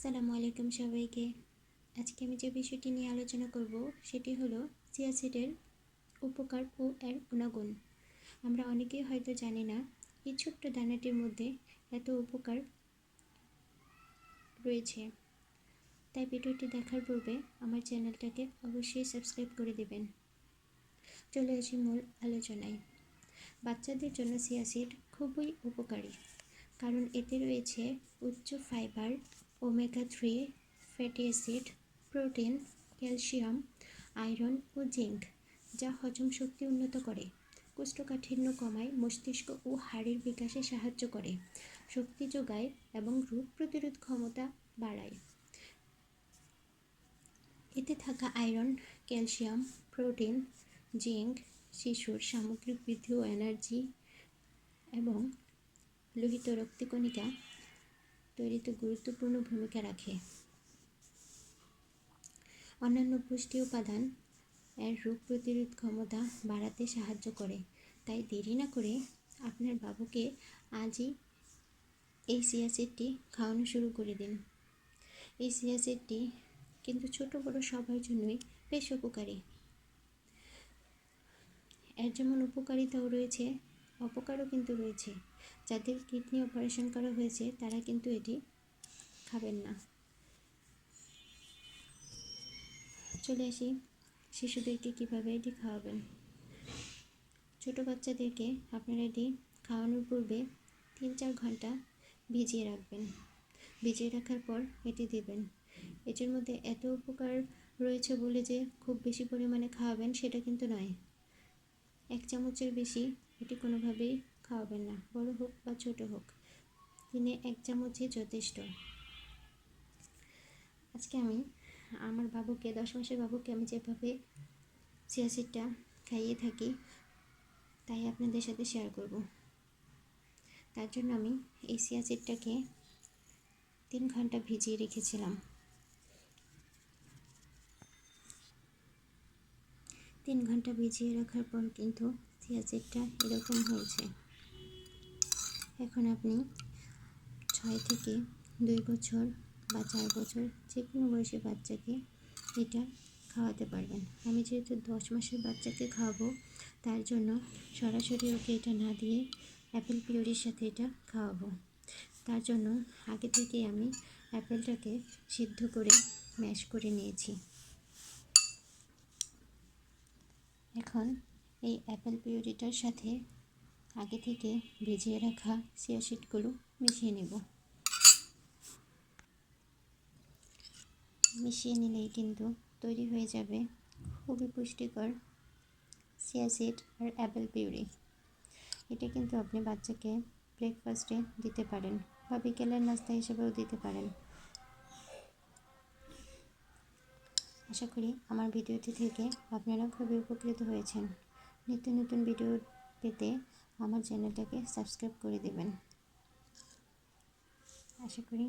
আসসালামু আলাইকুম সবাইকে। আজকে আমি যে বিষয়টি নিয়ে আলোচনা করব সেটি হলো চিয়া সিডের উপকার ও এর গুণাগুণ। আমরা অনেকেই হয়তো জানি না এই ছোট্ট দানাটির মধ্যে এত উপকার রয়েছে। তাই ভিডিওটি দেখার পূর্বে আমার চ্যানেলটাকে অবশ্যই সাবস্ক্রাইব করে দেবেন। চলে আসি মূল আলোচনায়। বাচ্চাদের জন্য চিয়া সিড খুবই উপকারী, কারণ এতে রয়েছে উচ্চ fibre, omega 3 fatty acid, protein, calcium, iron ও জিঙ্ক, যা হজম শক্তি উন্নত করে, কোষ্ঠকাঠিন্য কমায়, মস্তিষ্ক ও হাড়ের বিকাশে সাহায্য করে, শক্তি যোগায় এবং রোগ প্রতিরোধ ক্ষমতা বাড়ায়। এতে থাকা আয়রন, ক্যালসিয়াম, প্রোটিন, জিঙ্ক শিশুর সামগ্রিক বৃদ্ধি ও এনার্জি এবং লোহিত রক্তকণিকা তৈরিতে গুরুত্বপূর্ণ ভূমিকা রাখে। অন্যান্য পুষ্টি উপাদান এর রোগ প্রতিরোধ ক্ষমতা বাড়াতে সাহায্য করে। তাই দেরি না করে আপনার বাবুকে আজই এই চিয়া সিডটি খাওয়ানো শুরু করে দিন। এই চিয়া সিডটি কিন্তু ছোট বড় সবার জন্যই বেশ উপকারী। এর যেমন উপকারিতাও রয়েছে, অপকারও কিন্তু রয়েছে। যাদের কিডনি অপারেশন করা হয়েছে তারা কিন্তু এটি খাবেন না। চলে আসি শিশুদেরকে কীভাবে এটি খাওয়াবেন। ছোট বাচ্চাদেরকে আপনারা এটি খাওয়ানোর পূর্বে 3-4 ঘন্টা ভিজিয়ে রাখবেন। ভিজিয়ে রাখার পর এটি দেবেন। এটির মধ্যে এত উপকার রয়েছে বলে যে খুব বেশি পরিমাণে খাওয়াবেন সেটা কিন্তু নয়। 1 চামচের বেশি এটি কোনোভাবেই খাওয়াবেন না, বড় হোক বা ছোট হোক। দিনে 1 চামচই যথেষ্ট। আজকে আমি আমার বাবুকে 10 মাসের বাবুকে আমি যেভাবে চিয়া সিডটা খাইয়ে থাকি তাই আপনাদের সাথে শেয়ার করব। তার জন্য আমি এই চিয়া সিডটাকে 3 ঘন্টা ভিজিয়ে রেখেছিলাম। 3 ঘন্টা ভিজিয়ে রাখার পর কিন্তু চিয়া সিডটা এরকম হয়েছে। এখন আপনি 6 থেকে 2 বছর বা 4 বছর যে কোনো বয়সী বাচ্চাকে এটা খাওয়াতে পারবেন। আমি যেহেতু 10 মাসের বাচ্চাকে খাওয়াবো তার জন্য সরাসরি ওকে এটা না দিয়ে অ্যাপেল পিউরির সাথে এটা খাওয়াবো। তার জন্য আগে থেকে আমি অ্যাপেলটাকে সিদ্ধ করে ম্যাশ করে নিয়েছি। এখন এই অ্যাপেল পিউরিটার সাথে আগে থেকে ভিজিয়ে রাখা চিয়া সিডগুলো মিশিয়ে নেব। মিশিয়ে নিলেই কিন্তু তৈরি হয়ে যাবে খুবই পুষ্টিকর চিয়া সিড আর অ্যাপেল পিউরি। এটা কিন্তু আপনি বাচ্চাকে ব্রেকফাস্টে দিতে পারেন বা বিকেলের নাস্তা হিসেবেও দিতে পারেন। আশা করি আমার ভিডিওটি থেকে আপনারা খুবই উপকৃত হয়েছেন। নিত্য নতুন ভিডিও পেতে আমার চ্যানেলটাকে সাবস্ক্রাইব করে দেবেন। আশা করি